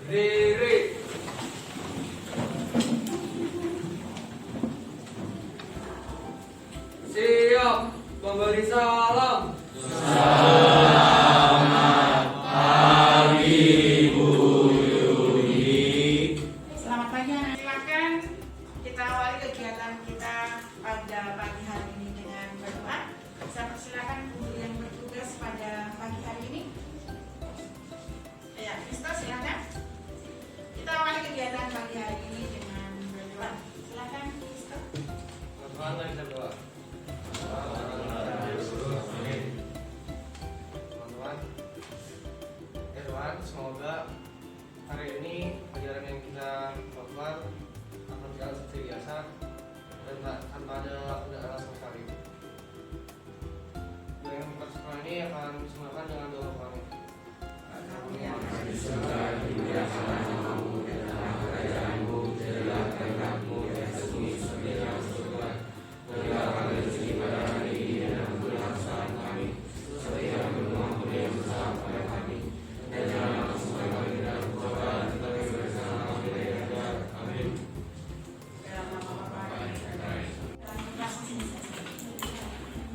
Diri. Siap memberi salam. Selamat pagi Bu Yuni. Selamat pagi anak. Silakan kita awali kegiatan kita pada pagi hari ini dengan berdoa. Saya persilakan guru yang bertugas pada pagi hari ini. Ya, Krista silakan. Kita awali kegiatan pagi hari ini dengan berdoa. Silakan Krista. Teman-teman mari kita berdoa. Teman-teman, ya Tuhan, semoga hari ini pelajaran yang kita lakukan akan berjalan seperti biasa dan tanpa ada kendala sama sekali. Yang kita sekolah ini akan disemuakan dengan doa kami.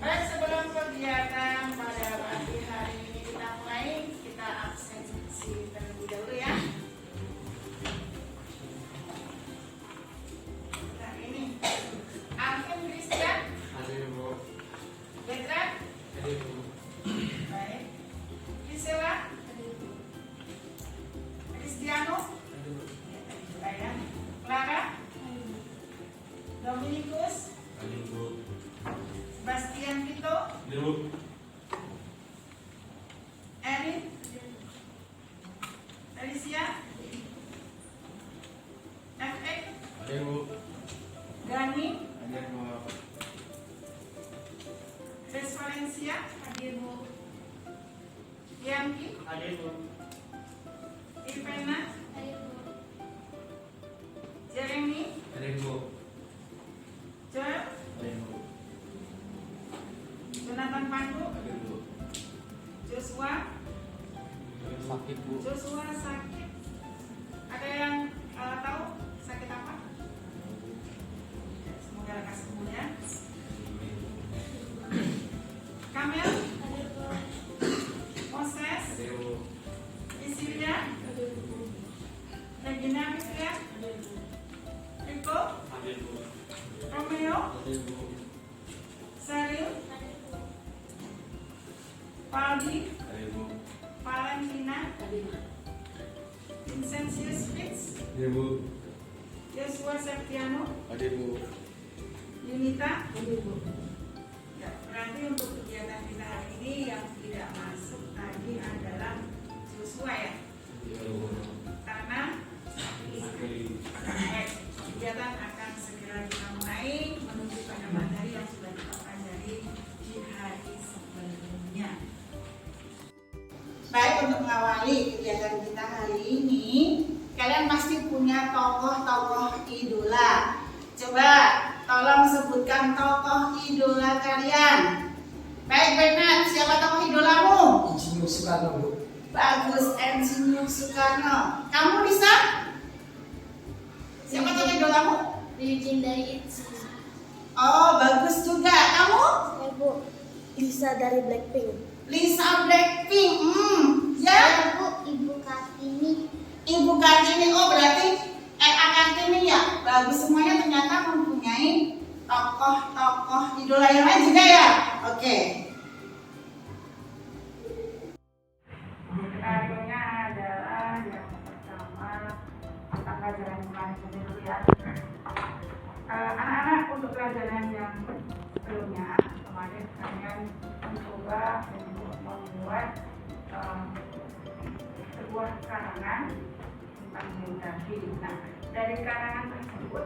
Baik, sebelum kegiatan pada pagi hari ini kita mulai, kita absensi terlebih dahulu ya. Nah ini, Alvin Christian, Hadir Bu. Betran, Hadir Bu. baik, Gisela, Cristiano, baik ya, Clara, Dominikus, Hadir Bu. Sebastian Vito, Hadir Bu. Erin, Alicia, FX, Hadir Bu. Gani, Hadir Bu. Grace Valencia, hadir Bu. Yanti, Hadir Bu. Ivana, Jeremy, Hadir Bu. Joel, Hadir Bu. Jonathan Pandu, Hadir Bu. Joshua. Sakit Bu. Joshua sakit. Ada yang tahu sakit apa? Semoga lekas sembuh ya. Kamel, Moses, Hadir Bu. Isilia, Regina Fitria, Rico, Hadir Bu. Romeo, Hadir Bu. Saril, Paldi, Hadir Bu. Valentina, Vincentius Fitz, Hadir Bu. Joshua Septiano, Hadir Bu. Yunita. Ya, berarti untuk kegiatan kita hari ini yang tidak masuk tadi adalah Joshua ya, karena kegiatan akan segera kita mulai menuju pada materi yang sudah kita pelajari di hari sebelumnya. Baik, untuk mengawali kegiatan kita hari ini, kalian pasti punya tokoh-tokoh idola. Coba tolong sebutkan tokoh idola kalian. Baik, Bernard, siapa tokoh idolamu? Insinyur Soekarno, Bu. Bagus, Insinyur Soekarno. Kamu bisa? Siapa tokoh idolamu? Legendary Itzy. Oh, bagus juga. Kamu? Saya Bu Lisa dari Blackpink. Lisa Blackpink. Ya. Saya Bu Ibu Kartini. Ibu Kartini. Oh, berarti Kartini ya. Bagus, semuanya ternyata mempunyai tokoh-tokoh idola yang lain juga ya. Oke. Skenario-nya adalah yang pertama kita pelajaran kemarin dulu ya. Anak-anak, untuk pelajaran yang sebelumnya kemarin kalian mencoba untuk membuat sebuah karangan tentang geografi. Nah, dari karangan tersebut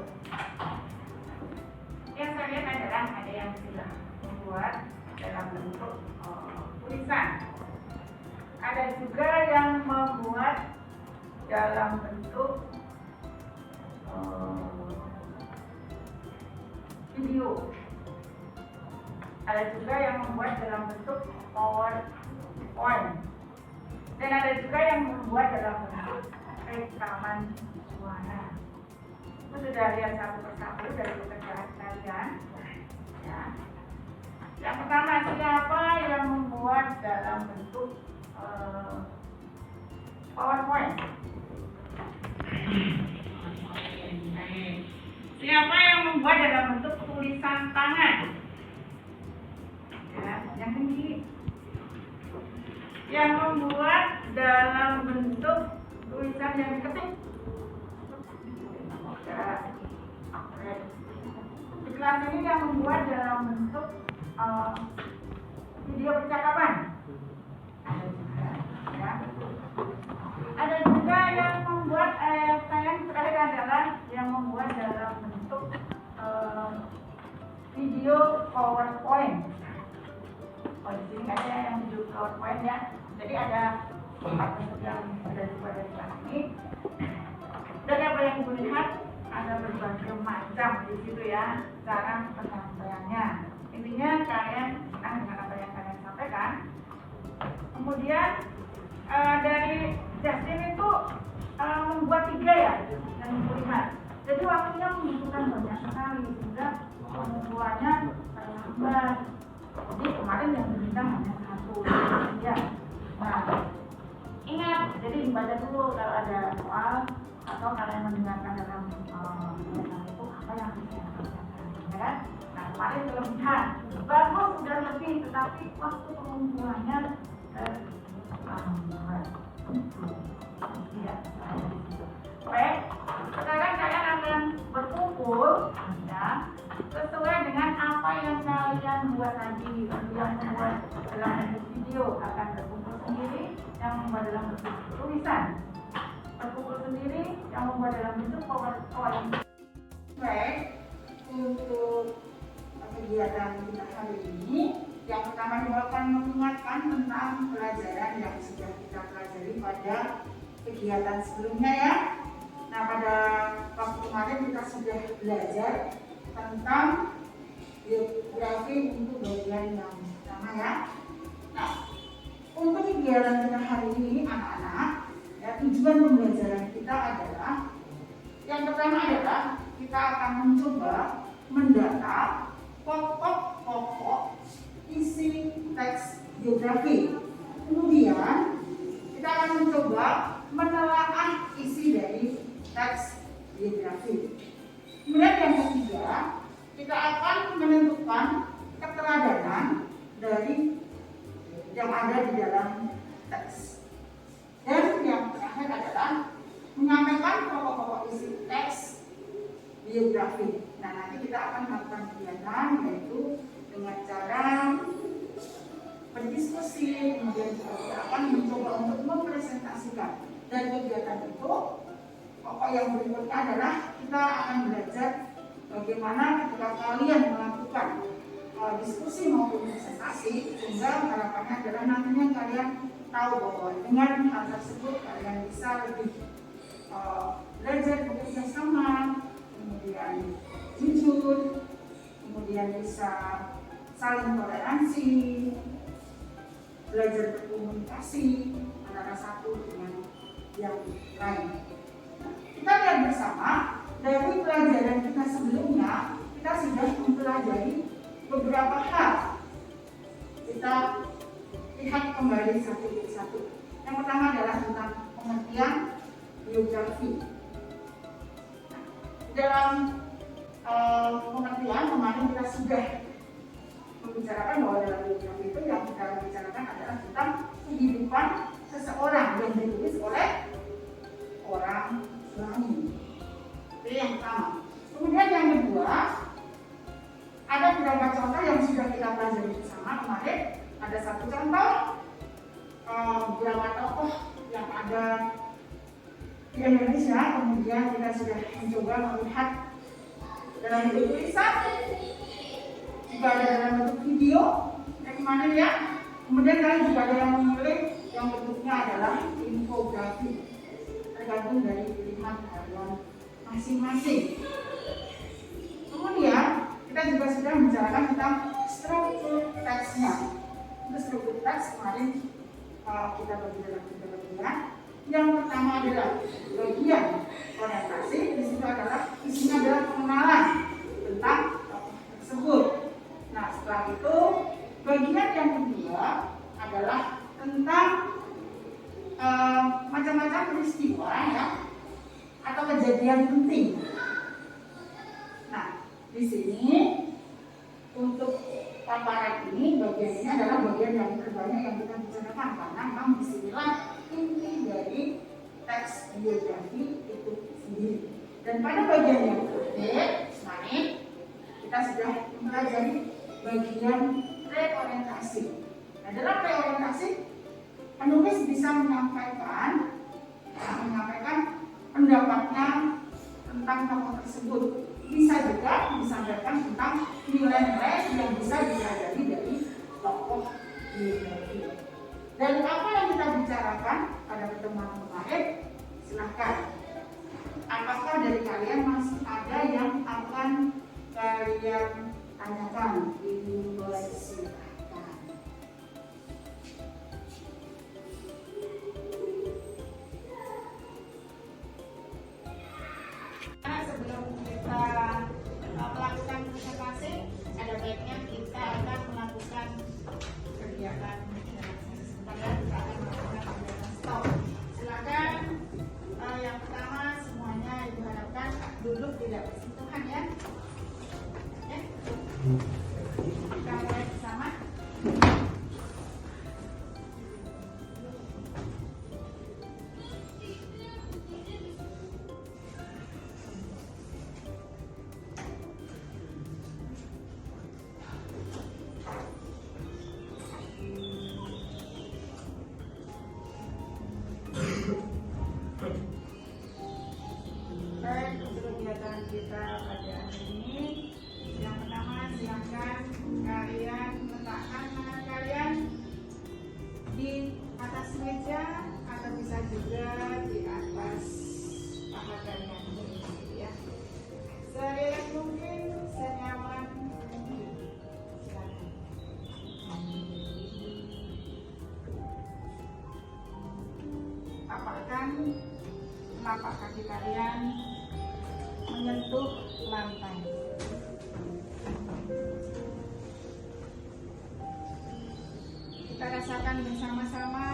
yang saya lihat adalah ada yang sudah membuat dalam bentuk tulisan, ada juga yang membuat dalam bentuk video, ada juga yang membuat dalam bentuk PowerPoint, dan ada juga yang membuat dalam bentuk rekaman suara. Itu sudah lihat satu persatu dari pekerjaan kalian. Ya. Yang pertama, siapa yang membuat dalam bentuk PowerPoint? Siapa yang membuat dalam bentuk tulisan tangan? Ya, yang tinggi. Yang membuat dalam bentuk tulisan yang diketik. Di kelas ini yang membuat dalam bentuk video percakapan. Ya. Ada juga yang membuat yang terakhir adalah yang membuat dalam bentuk video PowerPoint. Oh, di sini ada yang video PowerPoint ya. Jadi ada 4 bentuk yang ada pada kelas ini. Dan apa yang ibu lihat ada berbagai macam di situ ya cara penyampaiannya. Intinya kalian senang dengan apa yang kalian sampaikan. Kemudian dari Justin itu membuat 3 ya yang ibu lihat. Jadi waktunya membutuhkan banyak sekali sehingga pembuatannya terlambat. Jadi kemarin yang dibintang hanya 1 ya. Nah, ingat, jadi dibaca dulu kalau ada soal atau kalian mendengarkan dalam itu apa yang harus kita kerjakan, ya kan? Nah, kemarin kelebihan bagus sudah lebih, tetapi waktu pengumpulannya terlambat. Ya, baik. Sekarang kalian akan berkumpul, ya, sesuai dengan apa yang kalian buat tadi. Yang membuat dalam bentuk video akan berkumpul sendiri, yang membuat dalam bentuk tulisan berkumpul sendiri, yang membuat dalam bentuk PowerPoint. Baik, untuk kegiatan kita hari ini, yang pertama kita akan mengingatkan tentang pelajaran yang sudah kita pelajari pada kegiatan sebelumnya ya. Nah, pada waktu kemarin kita sudah belajar tentang biografi untuk bagian yang pertama ya. Nah, untuk kegiatan kita hari ini anak-anak, ya, tujuan pembelajaran kita adalah yang pertama adalah kita akan mencoba mendata pokok-pokok isi teks biografi. Kemudian kita akan mencoba menelaah isi dari teks biografi. Kemudian yang ketiga, kita akan menentukan keteladanan dari yang ada di dalam teks. Dan yang terakhir adalah menyampaikan pokok-pokok isi teks biografi. Nah, nanti kita akan melakukan kegiatan yaitu dengan cara berdiskusi, kemudian kita akan mencoba untuk mempresentasikan. Dan kegiatan itu, pokok yang berikutnya adalah kita akan belajar bagaimana ketika kalian melakukan diskusi maupun presentasi, sehingga harapannya adalah nantinya kalian tahu bahwa dengan hal tersebut kalian bisa lebih belajar bekerja sama, kemudian jujur, kemudian bisa saling toleransi, belajar berkomunikasi antara satu dengan yang lain. Kita lihat bersama dari pelajaran kita sebelumnya, kita sudah mempelajari beberapa hal. Kita lihat kembali satu persatu. Yang pertama adalah tentang pengertian biografi. Dalam pengertian kemarin kita sudah membicarakan bahwa dalam biografi itu yang kita bicarakan adalah tentang kehidupan seseorang yang ditulis oleh orang lain. Itu yang pertama. Kemudian yang kedua, ada beberapa contoh yang sudah kita pelajari bersama kemarin. Ada satu contoh beberapa tokoh yang ada di Indonesia. Kemudian kita sudah mencoba melihat dalam bentuk tulisan, juga ada dalam bentuk video yang kemarin ya. Kemudian kalian juga ada yang memilih yang bentuknya adalah infografi, tergantung dari pilihan kalian masing-masing. Kemudian kita juga sudah membicarakan tentang struktur teksnya. Untuk struktur teks kemarin kita bagi dalam 3 bagian. Yang pertama adalah bagian orientasi, di situ isinya adalah pengenalan tentang tokoh tersebut. Nah, setelah itu bagian yang kedua adalah tentang macam-macam peristiwa ya atau kejadian penting. Nah, di sini untuk paparan ini bagian ini adalah bagian yang terbanyak yang kita bicarakan karena memang disinilah inti dari teks biografi itu sendiri. Dan pada bagian yang terakhir, selanjutnya kita sudah mempelajari bagian reorientasi. Nah, dalam reorientasi penulis bisa menyampaikan pendapatnya tentang tokoh tersebut. Bisa juga disampaikan tentang nilai-nilai yang bisa dipelajari dari tokoh biografi. Dan apa yang kita bicarakan pada pertemuan kemarin, silahkan. Apakah dari kalian masih ada yang akan kalian tanyakan? Dipersilakan. Sebelum kita melakukan presentasi, ada baiknya kita akan melakukan kegiatan. Sebentar kita akan melakukan kegiatan stop. Silakan. Yang pertama semuanya ibu harapkan duduk tidak bersentuhan ya. Kita mulai bersama. Baik, untuk kegiatan kita pada hari ini, yang pertama silakan kalian letakkan tangan kalian di atas meja atau bisa juga di atas paha kalian, ya. Serileks mungkin, senyaman mungkin. Silakan. Tapakkan telapak kaki kalian menyentuh lantai. Kita rasakan bersama-sama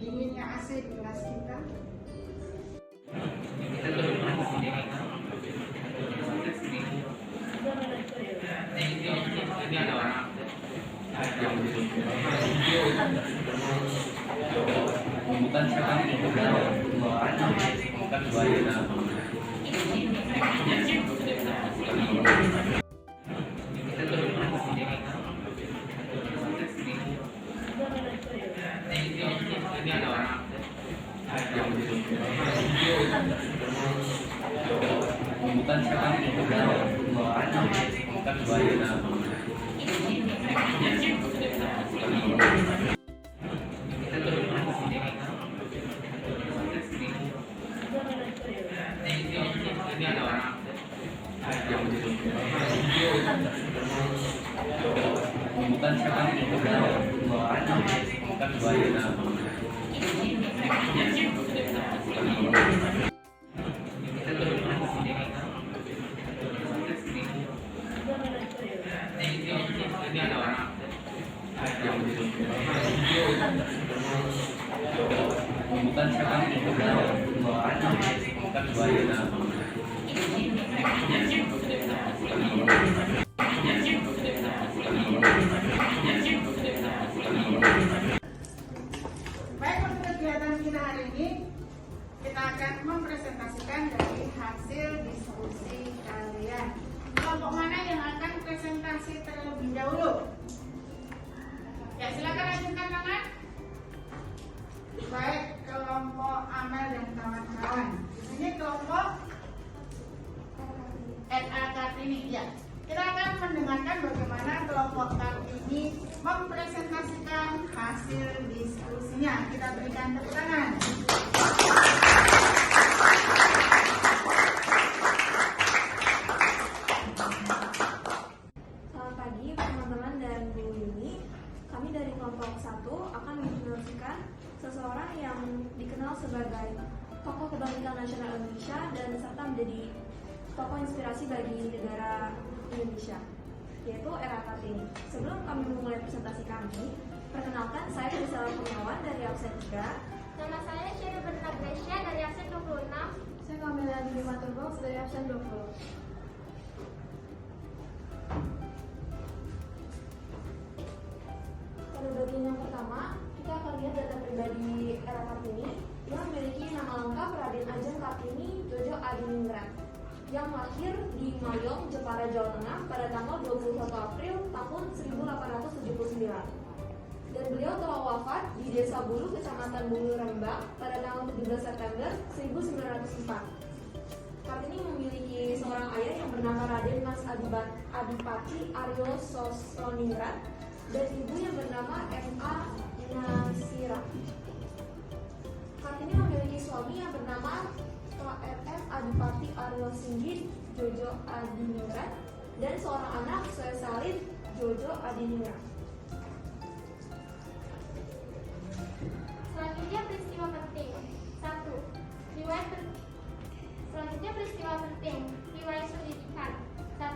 dinginnya AC di kelas kita. Ini ada orang yang bukan sekarang bukan dua ya. Ini ada orang yang bukan sekarang bukan dua ya. Ini ada orang yang bukan sekarang bukan dua ya. Ini ada orang yang bukan sekarang bukan dua ya. Baik, untuk kegiatan kita hari ini kita akan mempresentasikan dari hasil diskusi kalian. Kelompok mana yang akan presentasi terlebih dahulu? Ya, silakan ajukan tangan. Baik, kelompok Amel dan kawan-kawan. Di sini kelompok NA Kartini. Ya, kita akan mendengarkan bagaimana kelompok Kartini mempresentasikan hasil diskusinya. Kita berikan tepuk tangan. Selamat pagi teman-teman dan Bu Yuni. Kami dari kelompok 1 akan menginstruksikan seseorang yang dikenal sebagai tokoh kebangkitan nasional Indonesia dan serta menjadi tokoh inspirasi bagi negara Indonesia, yaitu Era Kartini. Sebelum kami memulai presentasi kami, perkenalkan saya Rizal Kurniawan dari absen 3. Nama saya Syarif Bernard Gracia dari absen 26. Saya Kamila Dimaturbox dari absen 20. Pada bagian yang pertama, kita akan lihat data pribadi Era Kartini yang memiliki nama lengkap Raden Ajeng Kartini Jojo Adiningrat yang lahir di Mayong, Jepara, Jawa Tengah pada tanggal 21 April tahun 1879. Dan beliau telah wafat di Desa Bulu, Kecamatan Bulu, Rembang pada tanggal 17 September 1904. Kartini memiliki seorang ayah yang bernama Raden Mas Adipati Aryo Sosroningrat dan ibu yang bernama M.A. Nasira. Kartini memiliki suami yang bernama KRF Adipati Aryo Singgit Jojo Adiningrat dan seorang anak Soe Salib Jojo Adiningrat. Selanjutnya peristiwa penting. 1. Selanjutnya peristiwa penting. Riwayat pendidikan. 1.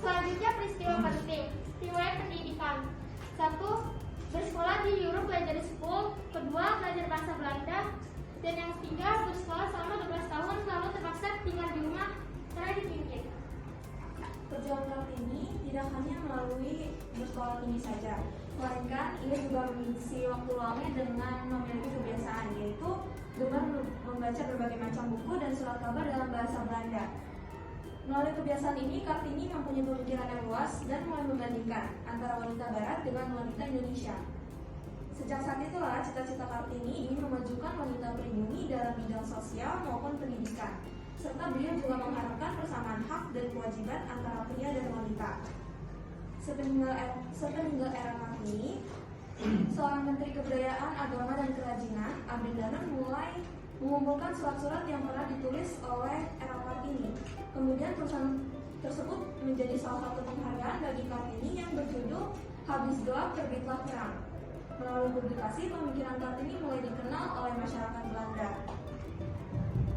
Selanjutnya peristiwa penting. Riwayat pendidikan. 1. Bersekolah di Europe Belajar School. 2. Belajar bahasa Belanda. Dan yang ketiga, bersekolah selama 12 tahun lalu terpaksa tinggal di rumah karena dipinggir. Perjuangan Kartini tidak hanya melalui bersekolah tinggi saja, melainkan ia juga mengisi waktu luangnya dengan memiliki kebiasaan, yaitu gemar membaca berbagai macam buku dan surat kabar dalam bahasa Belanda. Melalui kebiasaan ini, Kartini mempunyai pemikiran yang luas dan mulai membandingkan antara wanita Barat dengan wanita Indonesia. Sejak saat itulah cita-cita Kartini ingin memajukan wanita pribumi dalam bidang sosial maupun pendidikan, serta beliau juga mengharapkan persamaan hak dan kewajiban antara pria dan wanita. Sepeninggal Era Kartini, seorang Menteri Kebudayaan, Agama, dan Kerajinan, Abdul Danan mulai mengumpulkan surat-surat yang pernah ditulis oleh Era Kartini. Kemudian tulisan tersebut menjadi salah satu penghargaan bagi Kartini yang berjudul Habis Gelap Terbitlah Terang. Melalui publikasi, pemikiran Kartini mulai dikenal oleh masyarakat Belanda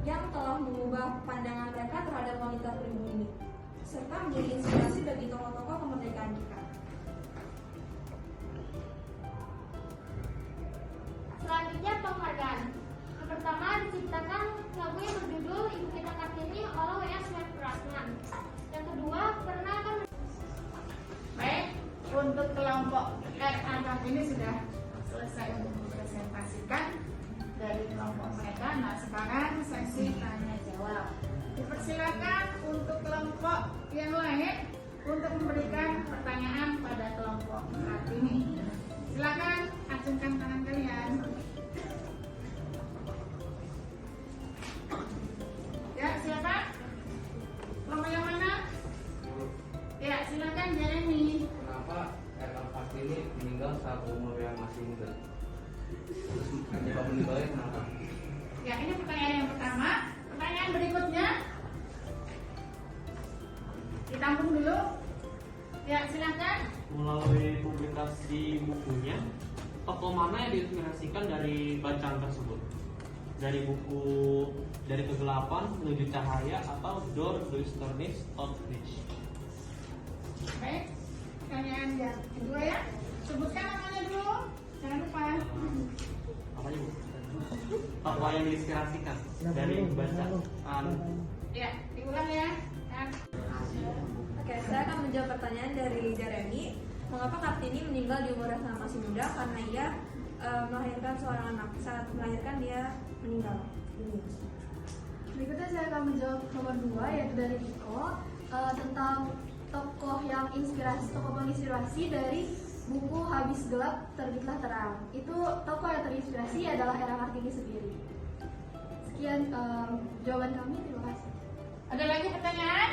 yang telah mengubah pandangan mereka terhadap wanita pribumi, serta menjadi inspirasi bagi tokoh-tokoh kemerdekaan kita. Selanjutnya penghargaan. Yang pertama diciptakan lagu yang berjudul Ibu Kita Kartini oleh W.S. Supratman. Yang kedua pernah kan. Baik, untuk kelompok RA Kartini sudah selesai untuk mempresentasikan dari kelompok mereka. Nah, sekarang sesi tanya jawab. Dipersilakan untuk kelompok yang lain untuk memberikan pertanyaan pada kelompok Kartini. Silakan acungkan tangan kalian. Ya, siapa? Kelompok yang mana? Ya, silakan Jeremy. Kenapa Era Kartini meninggal saat umur yang masih muda? Penyebab meninggalnya kenapa? Ya, ini pertanyaan yang pertama. Pertanyaan berikutnya ditampung dulu. Ya, silakan. Melalui publikasi bukunya, tokoh mana yang diinspirasikan dari bacaan tersebut? Dari buku Dari Kegelapan Menuju Cahaya atau Door Duisternis of Niche? Baik, pertanyaan yang kedua ya. Sebutkan namanya dulu. Jangan lupa. Apanya bu? Tokoh yang diinspirasikan dari bacaan. Ya, diulang ya. Oke, saya akan menjawab pertanyaan dari Jeremy. Mengapa Kartini meninggal di umur yang masih muda? Karena ia melahirkan seorang anak. Saat melahirkan dia meninggal dunia. Berikutnya saya akan menjawab nomor 2, yaitu dari Iko, tentang tokoh menginspirasi dari buku Habis Gelap Terbitlah Terang. Itu tokoh yang terinspirasi adalah Era Kartini sendiri. Sekian jawaban kami, terima kasih. Ada lagi pertanyaan?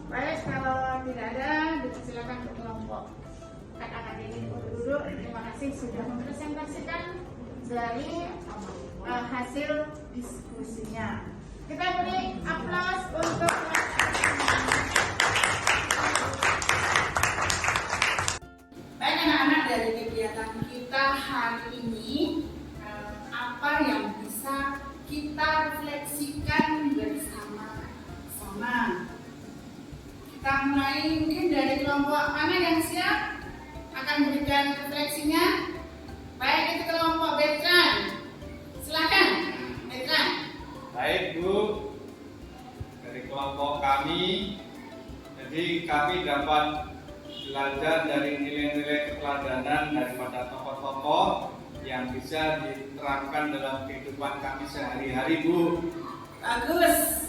Baik, kalau tidak ada, dipersilakan ke kelompok kakak-kakak ini untuk duduk. Terima kasih sudah mempresentasikan dari hasil diskusinya. Kita beri aplaus untuk hari ini apa yang bisa kita refleksikan bersama-sama. Kita mulai mungkin dari kelompok mana yang siap akan memberikan refleksinya. Baik, itu kelompok Betran. Silakan, Betran. Baik Bu, dari kelompok kami, jadi kami dapat belajar dari nilai-nilai keteladanan daripada tokoh-tokoh yang bisa diterapkan dalam kehidupan kami sehari-hari Bu. Bagus.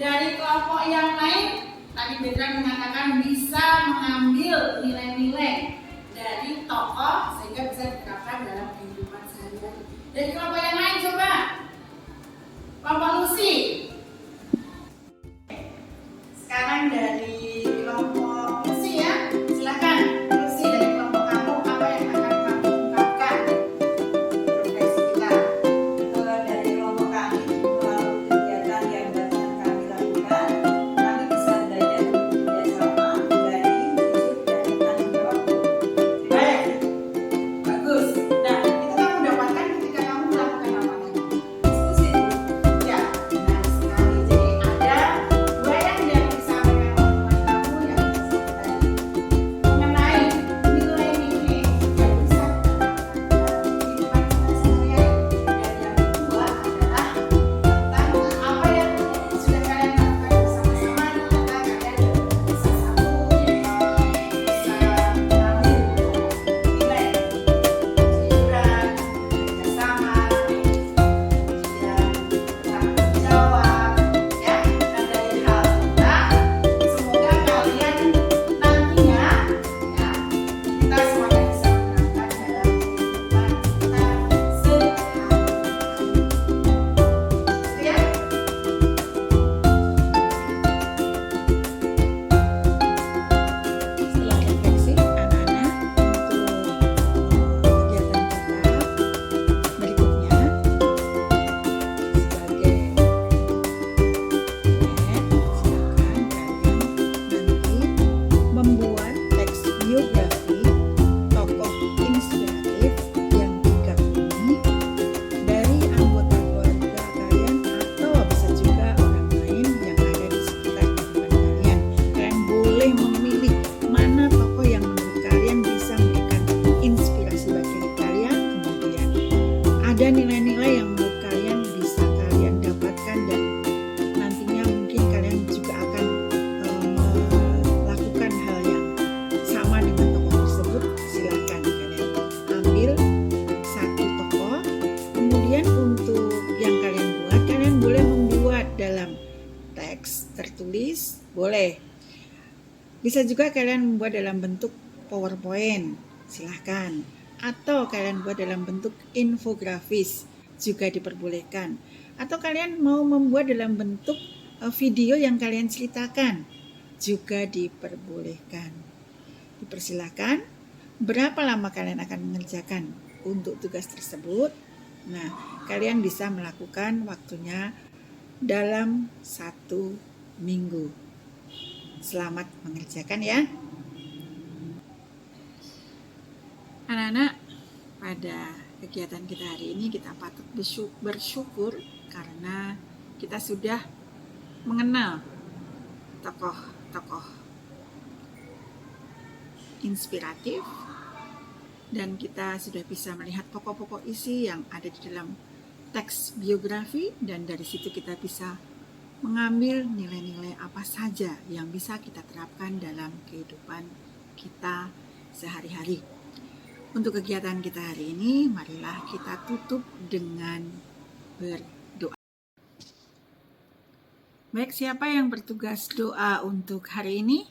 Dari kelompok yang lain, tadi Betran mengatakan bisa mengambil nilai-nilai dari tokoh sehingga bisa diterapkan dalam kehidupan sehari-hari. Dari kelompok yang lain coba. Kelompok Lucy. Sekarang dari kelompok Lucy ya. Silakan Lucy, dari kelompok kamu apa yang akan kamu ungkapkan? Refleksi kita. Dari kelompok kami melalui kegiatan yang dapat kami lakukan, kami bisa belajar bekerjasama, berani, jujur, dan bertanggung jawab. Baik, bagus. Nah, itu kamu dapatkan ketika kamu melakukan apa? Diskusi Bu. Ya, benar sekali. Jadi ada dua yang disampaikan oleh kamu yang bisa tadi mengenai nilai-nilai yang bisa kita terapkan dalam kehidupan kita sehari-hari. Dan yang kedua adalah tentang apa yang sudah kalian lakukan bersama-sama. Ternyata kalian bisa sambung, bisa mengambil nilai hiburan bersama, kemudian bertanggung jawab, ya. Dan dari hal kita, semoga kalian nantinya, ya, kita semuanya bisa menerapkan dalam kehidupan kita sehari-hari. Gitu ya. Setelah refleksi anak-anak untuk kegiatan kita berikutnya, sebagai silakan kalian nanti membuat teks biografi tokoh inspiratif yang digabungi dari anggota keluarga kalian atau bisa juga orang lain yang ada di sekitar kehidupan kalian. Kalian boleh memilih mana tokoh yang menurut kalian bisa memberikan inspirasi bagi diri kalian. Kemudian ada nilai-nilai yang menurut kalian bisa kalian dapatkan dan nantinya mungkin kalian juga akan melakukan hal yang sama dengan tokoh tersebut. Silakan kalian ambil satu tokoh, kemudian untuk yang kalian buat, kalian boleh membuat dalam teks tertulis, boleh. Bisa juga kalian membuat dalam bentuk PowerPoint, silahkan. Atau kalian buat dalam bentuk infografis, juga diperbolehkan. Atau kalian mau membuat dalam bentuk video yang kalian ceritakan, juga diperbolehkan. Dipersilahkan. Berapa lama kalian akan mengerjakan untuk tugas tersebut? Nah, kalian bisa melakukan waktunya dalam 1 minggu. Selamat mengerjakan ya. Anak-anak, pada kegiatan kita hari ini kita patut bersyukur karena kita sudah mengenal tokoh-tokoh inspiratif dan kita sudah bisa melihat pokok-pokok isi yang ada di dalam teks biografi, dan dari situ kita bisa mengambil nilai-nilai apa saja yang bisa kita terapkan dalam kehidupan kita sehari-hari. Untuk kegiatan kita hari ini, marilah kita tutup dengan berdoa. Baik, siapa yang bertugas doa untuk hari ini?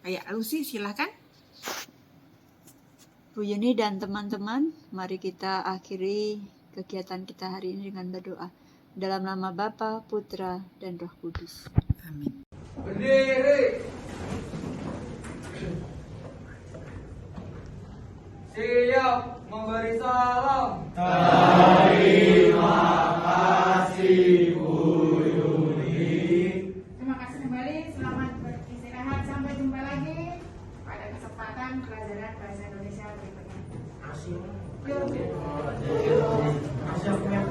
Kayak Lucy, silakan. Bu Yuni dan teman-teman, mari kita akhiri kegiatan kita hari ini dengan berdoa. Dalam nama Bapa, Putra, dan Roh Kudus. Amin. Berdiri. Siap memberi salam. Terima kasih Bu Yuni. Terima kasih kembali, selamat beristirahat, sampai jumpa lagi pada kesempatan pelajaran bahasa Indonesia berikutnya. Masih punya